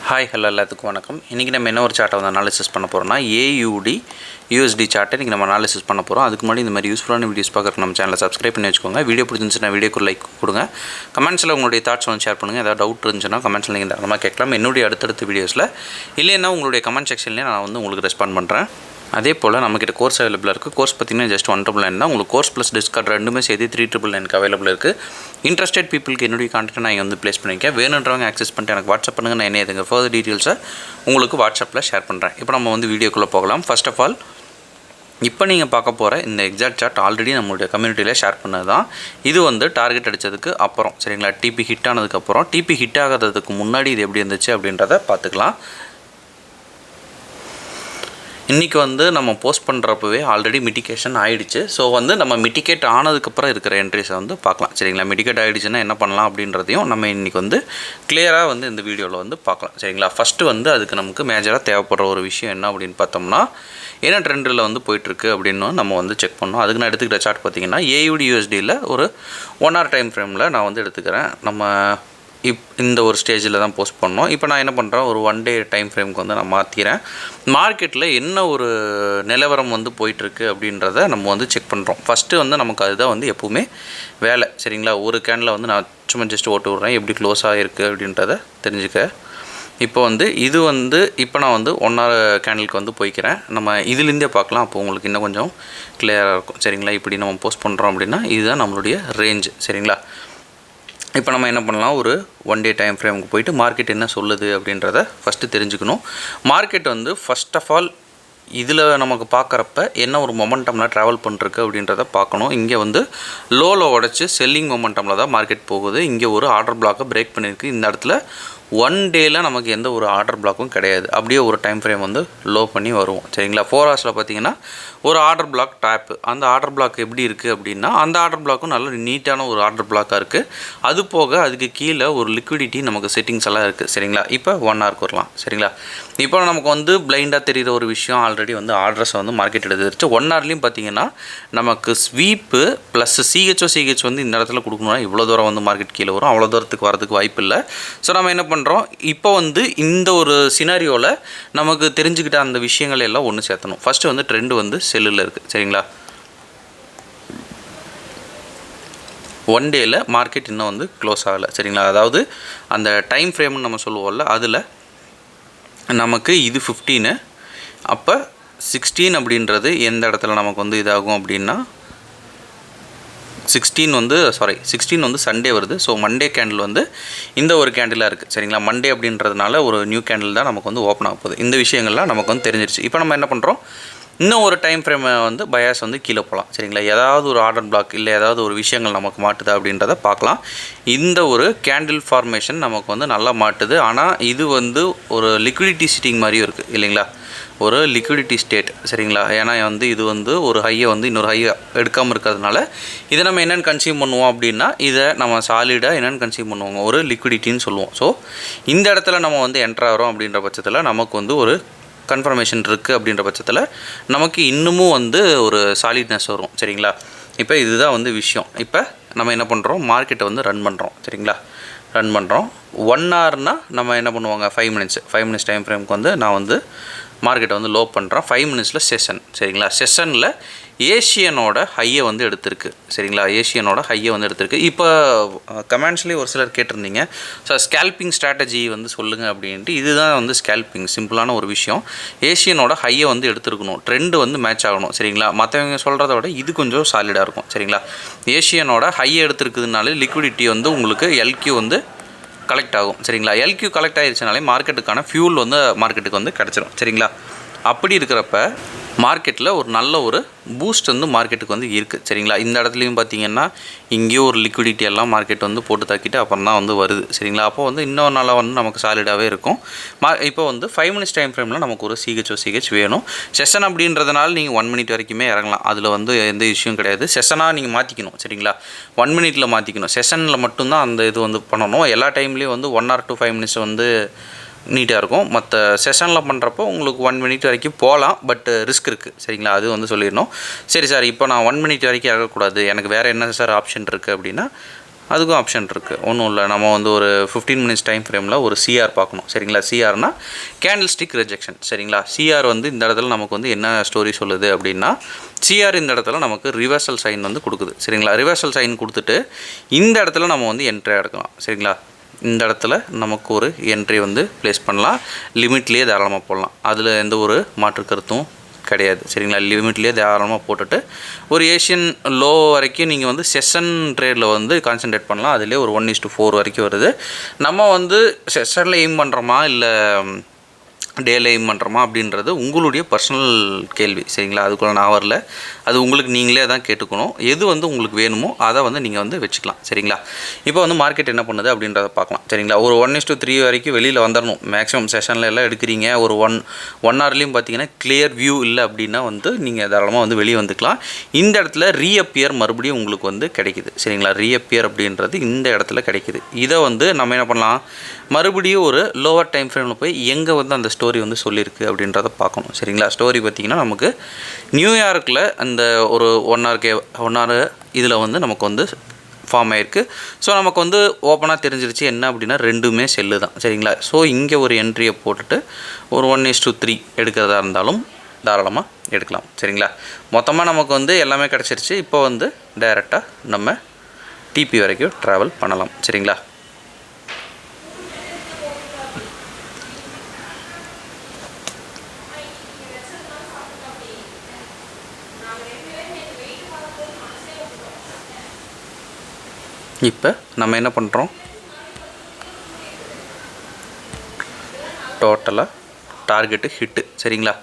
Hi hello எல்லாத்துக்கும் வணக்கம். இன்றைக்கி நம்ம என்ன ஒரு சார்ட்டை வந்து அனாலிசிஸ் பண்ண போகிறோம்னா AUD USD சார்ட்டை இன்றைக்கி நம்ம அனாலிசிஸ் பண்ண போகிறோம். அதுக்கு முன்னாடி இந்த மாதிரி யூஸ்ஃபுல்லான வீடியோஸ் பார்க்குறதுக்கு நம்ம சேனலை சப்ஸ்கிரைப் பண்ணி வச்சுக்கோங்க. வீடியோ பிடிச்சிருந்துச்சுன்னா வீடியோக்கு லைக் கொடுங்க. கமெண்ட்ஸில் உங்களுடைய தாட்ஸ் வந்து ஷேர் பண்ணுங்கள். ஏதாவது டவுட் இருந்துச்சுன்னா கமெண்ட்ஸில் நீங்கள் தாராளமாக கேட்கலாம். என்னுடைய அடுத்தடுத்த வீடியோஸில் இல்லைன்னா உங்களுடைய கமெண்ட் செக்ஷன்லேயே நான் வந்து உங்களுக்கு ரெஸ்பாண்ட் பண்ணுறேன். அதே போல் நம்மக்கிட்ட கோர்ஸ் அவைலபிளாக இருக்குது. கோர்ஸ் பார்த்திங்கன்னா ஜஸ்ட் 199 தான். உங்களுக்கு கோர்ஸ் ப்ளஸ் டிஸ்கவுண்ட் ரெண்டுமே சேர்த்து 399 அவைலபிள் இருக்குது. இன்ட்ரெஸ்டட் பீப்புளுக்கு என்னுடைய கான்டெக்ட் நான் வந்து ப்ளேஸ் பண்ணியிருக்கேன். வேணுன்றவங்க ஆக்சஸ் பண்ணிட்டு எனக்கு வாட்ஸ்அப் பண்ணுங்கள். நான் என்ன எதுங்க ஃபர்தர் டீட்டெயில்ஸை உங்களுக்கு வாட்ஸ்அப்பில் ஷேர் பண்ணுறேன். இப்போ நம்ம வந்து வீடியோக்குள்ளே போகலாம். ஃபர்ஸ்ட் ஆஃப் ஆல் இப்போ நீங்கள் பார்க்க போகிற இந்த எக்ஸாக்ட் சார்ட் ஆல்ரெடி நம்மளுடைய கம்யூனிட்டியில் ஷேர் பண்ணது தான். இது வந்து டார்கெட் அடித்ததுக்கு அப்புறம் சரிங்களா, டிபி ஹிட் ஆனதுக்கப்புறம். டிபி ஹிட் ஆகாததுக்கு முன்னாடி இது எப்படி இருந்துச்சு அப்படின்றத பார்த்துக்கலாம். இன்றைக்கி வந்து நம்ம போஸ்ட் பண்ணுறப்பவே ஆல்ரெடி மிட்டிகேஷன் ஆகிடுச்சு. ஸோ வந்து நம்ம மிட்டிகேட் ஆனதுக்கப்புறம் இருக்கிற என்ட்ரிஸை வந்து பார்க்கலாம் சரிங்களா. மிட்டிகேட் ஆகிடுச்சுன்னா என்ன பண்ணலாம் அப்படின்றதையும் நம்ம இன்றைக்கி வந்து கிளியராக வந்து இந்த வீடியோவில் வந்து பார்க்கலாம் சரிங்களா. ஃபஸ்ட்டு வந்து அதுக்கு நமக்கு மேஜராக தேவைப்படுற ஒரு விஷயம் என்ன அப்படின்னு பார்த்தோம்னா, என்ன ட்ரெண்டில் வந்து போயிட்டுருக்கு அப்படின்னு நம்ம வந்து செக் பண்ணோம். அதுக்கு நான் எடுத்துக்கிட்ட சார்ட் பார்த்திங்கன்னா AUD USDயில் ஒரு 1 hour டைம் ஃப்ரேமில் நான் வந்து எடுத்துக்கிறேன். நம்ம இந்த ஒரு ஸ்டேஜில் தான் போஸ்ட் பண்ணோம். இப்போ நான் என்ன பண்ணுறேன், ஒரு 1 day டைம் ஃப்ரேமுக்கு வந்து நான் மாற்றிக்கிறேன். மார்க்கெட்டில் என்ன ஒரு நிலவரம் வந்து போயிட்டுருக்கு அப்படின்றத நம்ம வந்து செக் பண்ணுறோம். ஃபஸ்ட்டு வந்து நமக்கு அதுதான் வந்து எப்போவுமே வேலை சரிங்களா. ஒரு கேனில் வந்து நான் சும்மா ஜஸ்ட் ஓட்டு விட்றேன், எப்படி க்ளோஸ் ஆகிருக்கு அப்படின்றத தெரிஞ்சுக்க. இப்போ வந்து இது வந்து இப்போ நான் வந்து 1 hour கேண்டலுக்கு வந்து போய்க்கிறேன். நம்ம இதுலேருந்தே பார்க்கலாம். அப்போ உங்களுக்கு இன்னும் கொஞ்சம் கிளியராக இருக்கும் சரிங்களா. இப்படி நம்ம போஸ்ட் பண்ணுறோம் அப்படின்னா இதுதான் நம்மளுடைய ரேஞ்சு சரிங்களா. இப்போ நம்ம என்ன பண்ணலாம், ஒரு 1 day டைம் ஃப்ரேமுக்கு போயிட்டு மார்க்கெட் என்ன சொல்லுது அப்படின்றத ஃபஸ்ட்டு தெரிஞ்சுக்கணும். மார்க்கெட் வந்து ஃபஸ்ட் ஆஃப் ஆல் இதில் நமக்கு பார்க்குறப்ப என்ன ஒரு மொமெண்டமில் ட்ராவல் பண்ணிருக்கு அப்படின்றத பார்க்கணும். இங்கே வந்து லோவில் உடச்சி செல்லிங் மொமெண்டமில் தான் மார்க்கெட் போகுது. இங்கே ஒரு ஆர்டர் பிளாக்கை பிரேக் பண்ணியிருக்கு. இந்த இடத்துல 1 dayல நமக்கு எந்த ஒரு ஆர்டர் பிளாக்கும் கிடையாது. அப்படியே ஒரு டைம் ஃப்ரேம் வந்து லோ பண்ணி வருவோம் சரிங்களா. 4 hours பார்த்திங்கன்னா ஒரு ஆர்டர் பிளாக் டேப்பு. அந்த ஆர்டர் பிளாக் எப்படி இருக்குது அப்படின்னா, அந்த ஆர்டர் பிளாக்கும் நல்ல நீட்டான ஒரு ஆர்டர் பிளாக்காக இருக்குது. அது போக அதுக்கு கீழே ஒரு லிக்விடிட்டி நமக்கு செட்டிங்ஸ் எல்லாம் இருக்குது சரிங்களா. இப்போ 1 hour வரலாம் சரிங்களா. இப்போ நமக்கு வந்து பிளைண்டாக தெரிகிற ஒரு விஷயம், ஆல்ரெடி வந்து ஆர்டர்ஸை வந்து மார்க்கெட் எடுத்துருச்சு. 1 hourலேயும் பார்த்திங்கன்னா நமக்கு ஸ்வீப்பு ப்ளஸ் சிஹெச் வந்து இந்த இடத்துல கொடுக்கணும்னா இவ்வளோ தூரம் வந்து மார்க்கெட் கீழே வரும். அவ்வளோ தூரத்துக்கு வரதுக்கு வாய்ப்பு இல்லை. ஸோ நம்ம என்ன பண்ணுறோம், இப்போ வந்து இந்த ஒரு சினாரியோவில் நமக்கு தெரிஞ்சுக்கிட்ட அந்த விஷயங்கள் எல்லாம் ஒன்று சேர்த்தணும். ஃபஸ்ட்டு வந்து ட்ரெண்டு வந்து செல்லில் இருக்குது சரிங்களா. 1 dayல மார்க்கெட் இன்னும் வந்து க்ளோஸ் ஆகலை சரிங்களா. அதாவது அந்த டைம் ஃப்ரேம்னு நம்ம சொல்லுவோம்ல, அதில் நமக்கு இது 15, அப்போ 16 அப்படின்றது எந்த இடத்துல நமக்கு வந்து இதாகும் அப்படின்னா 16 வந்து சண்டே வருது. ஸோ மண்டே கேண்டில் வந்து இந்த ஒரு கேண்டிலாக இருக்குது சரிங்களா. மண்டே அப்படின்றதுனால ஒரு நியூ கேண்டில் தான் நமக்கு வந்து ஓப்பன் ஆக போகுது. இந்த விஷயங்கள்லாம் நமக்கு வந்து தெரிஞ்சிருச்சு. இப்போ நம்ம என்ன பண்ணுறோம், இன்னும் ஒரு டைம் ஃப்ரேமை வந்து பயாஸ் வந்து கீழே போகலாம் சரிங்களா. ஏதாவது ஒரு ஆர்டர் பிளாக் இல்லை ஏதாவது ஒரு விஷயங்கள் நமக்கு மாட்டுதா அப்படின்றத பார்க்கலாம். இந்த ஒரு கேண்டில் ஃபார்மேஷன் நமக்கு வந்து நல்லா மாட்டுது. ஆனால் இது வந்து ஒரு லிக்விடிட்டி சிட்டிங் மாதிரியும் இருக்குது இல்லைங்களா, ஒரு லிக்விடிட்டி ஸ்டேட் சரிங்களா. ஏன்னா வந்து இது வந்து ஒரு ஹையை வந்து இன்னொரு ஹையை எடுக்காமல் இருக்கிறதுனால இதை நம்ம என்னென்னு கன்சியூம் பண்ணுவோம் அப்படின்னா, இதை நம்ம சாலிடாக என்னென்னு கன்சியூம் பண்ணுவோங்க, ஒரு லிக்விடிட்டின்னு சொல்லுவோம். ஸோ இந்த இடத்துல நம்ம வந்து என்ட்ரு ஆகிறோம் அப்படின்ற பட்சத்தில் நமக்கு வந்து ஒரு கன்ஃபர்மேஷன் இருக்குது. அப்படின்ற பட்சத்தில் நமக்கு இன்னமும் வந்து ஒரு சாலிட்னஸ் வரும் சரிங்களா. இப்போ இதுதான் வந்து விஷயம். இப்போ நம்ம என்ன பண்ணுறோம், மார்க்கெட்டை வந்து ரன் பண்ணுறோம் சரிங்களா. ரன் பண்ணுறோம் 1 hourனால் நம்ம என்ன பண்ணுவாங்க, 5 minutes டைம் ஃப்ரேமுக்கு வந்து நான் வந்து மார்க்கெட்டை வந்து லோ பண்ணுறேன். 5 minutesல செஷன் சரிங்களா. செஷனில் ஏஷியனோட ஹையை வந்து எடுத்திருக்கு சரிங்களா. ஏஷியனோட ஹையை வந்து எடுத்திருக்கு. இப்போ கமெண்ட்ஸ்லேயே ஒரு சிலர் கேட்டிருந்தீங்க, ஸோ ஸ்கேல்பிங் ஸ்ட்ராட்டஜி வந்து சொல்லுங்கள் அப்படின்ட்டு. இதுதான் வந்து ஸ்கேல்பிங், சிம்பிளான ஒரு விஷயம். ஏஷியனோட ஹையை வந்து எடுத்துருக்கணும், ட்ரெண்டு வந்து மேட்ச் ஆகணும் சரிங்களா. மற்றவங்க சொல்கிறத விட இது கொஞ்சம் சாலிடாக இருக்கும் சரிங்களா. ஏஷியனோட ஹையை எடுத்துருக்குதுனால லிக்விடிட்டி வந்து உங்களுக்கு LQ வந்து கலெக்ட் ஆகும் சரிங்களா. LQ கலெக்ட் ஆகிடுச்சுனாலே மார்க்கெட்டுக்கான ஃபியூல் வந்து மார்க்கெட்டுக்கு வந்து கிடச்சிரும் சரிங்களா. அப்படி இருக்கிறப்ப மார்க்கெட்டில் ஒரு நல்ல ஒரு பூஸ்ட் வந்து மார்க்கெட்டுக்கு வந்து இருக்குது சரிங்களா. இந்த இடத்துலையும் பார்த்திங்கன்னா இங்கேயும் ஒரு லிக்விடிட்டி எல்லாம் மார்க்கெட் வந்து போட்டு தாக்கிட்டு அப்புறம் தான் வந்து வருது சரிங்களா. அப்போ வந்து இன்னொரு நாளாக வந்து நமக்கு சாலிடாகவே இருக்கும். இப்போ வந்து 5 minutes டைம் ஃப்ரேமில் நமக்கு ஒரு சிஹெச் வேணும். செஷன் அப்படின்றதுனால நீங்கள் 1 minute வரைக்குமே இறங்கலாம். அதில் வந்து எந்த இஷ்யூவும் கிடையாது. செஷனாக நீங்கள் மாற்றிக்கணும் சரிங்களா. 1 minuteல மாற்றிக்கணும். செஷனில் மட்டும்தான் அந்த இது வந்து பண்ணணும். எல்லா டைம்லேயும் வந்து 1 hour to 5 minutes வந்து நீட்டாக இருக்கும். மற்ற செஷனில் பண்ணுறப்போ உங்களுக்கு 1 minute வரைக்கும் போகலாம், பட் ரிஸ்க் இருக்குது சரிங்களா. அது வந்து சொல்லிடணும். சரி சார், இப்போ நான் 1 minute வரைக்கும் இறக்கக்கூடாது, எனக்கு வேறு என்ன சார் ஆப்ஷன் இருக்குது அப்படின்னா, அதுக்கும் ஆப்ஷன் இருக்குது. ஒன்றும் இல்லை, நம்ம வந்து ஒரு 15 மினிட்ஸ் டைம் ஃப்ரேமில் ஒரு சிஆர் பார்க்கணும் சரிங்களா. சிஆர்னா கேண்டில் ஸ்டிக் ரிஜெக்ஷன் சரிங்களா. சிஆர் வந்து இந்த இடத்துல நமக்கு வந்து என்ன ஸ்டோரி சொல்லுது அப்படின்னா, சிஆர் இந்த இடத்துல நமக்கு ரிவர்சல் சைன் வந்து கொடுக்குது சரிங்களா. ரிவர்சல் சைன் கொடுத்துட்டு இந்த இடத்துல நம்ம வந்து என்ட்ரி எடுக்கலாம் சரிங்களா. இந்த இடத்துல நமக்கு ஒரு என்ட்ரி வந்து ப்ளேஸ் பண்ணலாம், லிமிட்லேயே தாராளமாக போடலாம், அதில் எந்த ஒரு மாற்று கருத்தும் கிடையாது சரிங்களா. லிமிட்லேயே தாராளமாக போட்டுட்டு ஒரு ஏஷியன் லோ வரைக்கும் நீங்கள் வந்து செஷன் ட்ரேடில் வந்து கான்சன்ட்ரேட் பண்ணலாம். அதிலே ஒரு 1:4 வரைக்கும் வருது. நம்ம வந்து செஷனில் எய்ம் பண்ணுறோமா இல்லை டேல எய்ம் பண்ணுறோமா அப்படின்றது உங்களுடைய பர்சனல் கேள்வி சரிங்களா. அதுக்குள்ள நான் வரல, அது உங்களுக்கு நீங்களே தான் கேட்டுக்கணும். எது வந்து உங்களுக்கு வேணுமோ அதை வந்து நீங்கள் வந்து வச்சுக்கலாம் சரிங்களா. இப்போ வந்து மார்க்கெட் என்ன பண்ணுது அப்படின்றத பார்க்கலாம் சரிங்களா. ஒரு 1:3 வரைக்கும் வெளியில் வந்துடணும். மேக்ஸிமம் செஷனில் எல்லாம் எடுக்கிறீங்க, ஒரு ஒன் ஹவர்லேயும் பார்த்தீங்கன்னா கிளியர் வியூ இல்லை அப்படின்னா வந்து நீங்கள் தாராளமாக வந்து வெளியே வந்துக்கலாம். இந்த இடத்துல ரீஅப்பியர் மறுபடியும் உங்களுக்கு வந்து கிடைக்குது சரிங்களா. ரீஅப்பியர் அப்படின்றது இந்த இடத்துல கிடைக்குது. இதை வந்து நம்ம என்ன பண்ணலாம், மறுபடியும் ஒரு லோவர் டைம் ஃப்ரேமில் போய் எங்கே வந்து அந்த ஸ்டோரி வந்து சொல்லியிருக்கு அப்படின்றத பார்க்கணும் சரிங்களா. ஸ்டோரி பார்த்திங்கன்னா நமக்கு நியூயார்க்கில் அந்த ஒரு 1 hour இதில் வந்து நமக்கு வந்து ஃபார்ம் ஆகிருக்கு. ஸோ நமக்கு வந்து ஓப்பனாக தெரிஞ்சிருச்சு என்ன அப்படின்னா ரெண்டுமே செல்லு தான் சரிங்களா. ஸோ இங்கே ஒரு என்ட்ரியை போட்டுட்டு ஒரு 1:3 எடுக்கிறதா இருந்தாலும் தாராளமாக எடுக்கலாம் சரிங்களா. மொத்தமாக நமக்கு வந்து எல்லாமே கிடச்சிருச்சு. இப்போ வந்து டைரெக்டாக நம்ம டிபி வரைக்கும் ட்ராவல் பண்ணலாம் சரிங்களா. இப்போ நம்ம என்ன பண்ணுறோம், டோட்டலாக டார்கெட்டு ஹிட்டு சரிங்களா.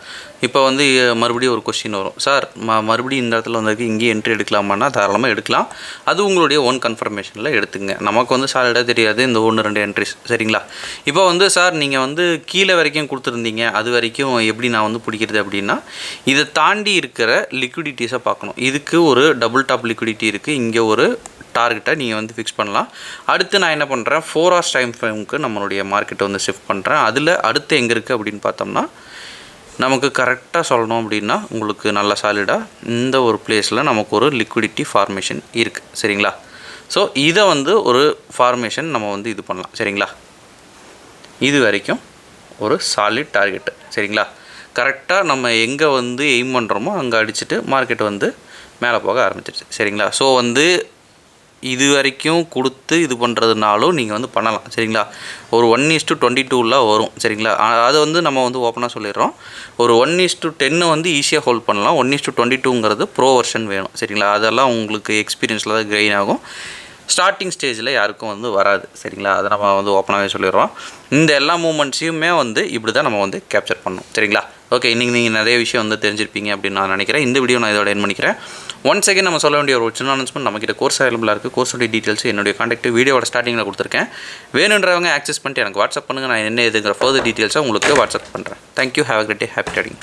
இப்போ வந்து மறுபடியும் ஒரு கொஸ்டின் வரும், சார் மறுபடியும் இந்த இடத்துல வந்து இங்கேயே என்ட்ரி எடுக்கலாமான்னா தாராளமாக எடுக்கலாம். அது உங்களுடைய ஓன் கன்ஃபர்மேஷனில் எடுத்துங்க. நமக்கு வந்து சாலிடாக தெரியாது இந்த 1-2 என்ட்ரிஸ் சரிங்களா. இப்போ வந்து சார் நீங்கள் வந்து கீழே வரைக்கும் கொடுத்துருந்தீங்க, அது வரைக்கும் எப்படி நான் வந்து பிடிக்கிறது அப்படின்னா, இதை தாண்டி இருக்கிற லிக்விடிட்டிஸை பார்க்கணும். இதுக்கு ஒரு டபுள் டாப் லிக்விடிட்டி இருக்குது, இங்கே ஒரு டார்கெட்டை நீங்கள் வந்து ஃபிக்ஸ் பண்ணலாம். அடுத்து நான் என்ன பண்ணுறேன், 4 hours டைம் ஃப்ரேமுக்கு நம்மளுடைய மார்க்கெட்டை வந்து ஷிஃப்ட் பண்ணுறேன். அதில் அடுத்து எங்கே இருக்குது அப்படின்னு பார்த்தோம்னா, நமக்கு கரெக்டாக சொல்லணும் அப்படின்னா உங்களுக்கு நல்லா சாலிடாக இந்த ஒரு பிளேஸில் நமக்கு ஒரு லிக்விடிட்டி ஃபார்மேஷன் இருக்குது சரிங்களா. ஸோ இதை வந்து ஒரு ஃபார்மேஷன் நம்ம வந்து இது பண்ணலாம் சரிங்களா. இது வரைக்கும் ஒரு சாலிட் டார்கெட்டு சரிங்களா. கரெக்டாக நம்ம எங்கே வந்து எய்ம் பண்ணுறோமோ அங்கே அடிச்சுட்டு மார்க்கெட் வந்து மேலே போக ஆரம்பிச்சிருச்சு சரிங்களா. ஸோ வந்து இது வரைக்கும் கொடுத்து இது பண்ணுறதுனாலும் நீங்கள் வந்து பண்ணலாம் சரிங்களா. ஒரு 1:22 வரும் சரிங்களா. அதை வந்து நம்ம வந்து ஓப்பனாக சொல்லிடுறோம். ஒரு 1:10 வந்து ஈஸியாக ஹோல்ட் பண்ணலாம். 1:22ங்கிறது ப்ரோ வெர்ஷன் வேணும் சரிங்களா. அதெல்லாம் உங்களுக்கு எக்ஸ்பீரியன்ஸில் தான் கெயின் ஆகும். ஸ்டார்டிங் ஸ்டேஜில் யாருக்கும் வந்து வராது சரிங்களா. அதை நம்ம வந்து ஓப்பனாகவே சொல்லிடுறோம். இந்த எல்லா மூமெண்ட்ஸையுமே வந்து இப்படி தான் நம்ம வந்து கேப்சர் பண்ணணும் சரிங்களா. ஓகே, இன்றைக்கி நீங்கள் நிறைய விஷயம் வந்து தெரிஞ்சிருப்பீங்க அப்படின்னு நான் நினைக்கிறேன். இந்த வீடியோ நான் இதோட என் பண்ணிக்கிறேன். ஒன்ஸ் அகேன் நம்ம சொல்ல வேண்டிய ஒரு சின்ன அனௌன்ஸ்மெண்ட், நம்மக்கிட்ட கோர்ஸ் அவைலபிளாக இருக்குது. கோர்ஸோடைய டீட்டெயில்ஸ் என்னுடைய கான்டாக்ட் வீடியோட ஸ்டார்டிங்கில் கொடுத்துருக்கேன். வேணுன்றவங்க ஆக்சஸ் பண்ணிட்டு எனக்கு வாட்ஸ்அப் பண்ணுங்கள். நான் என்ன இதுங்கிற ஃபர்தர் டீட்டெயில்ஸாக உங்களுக்கு வாட்ஸ்அப் பண்ணுறேன். Thank you, have a great day, happy trading.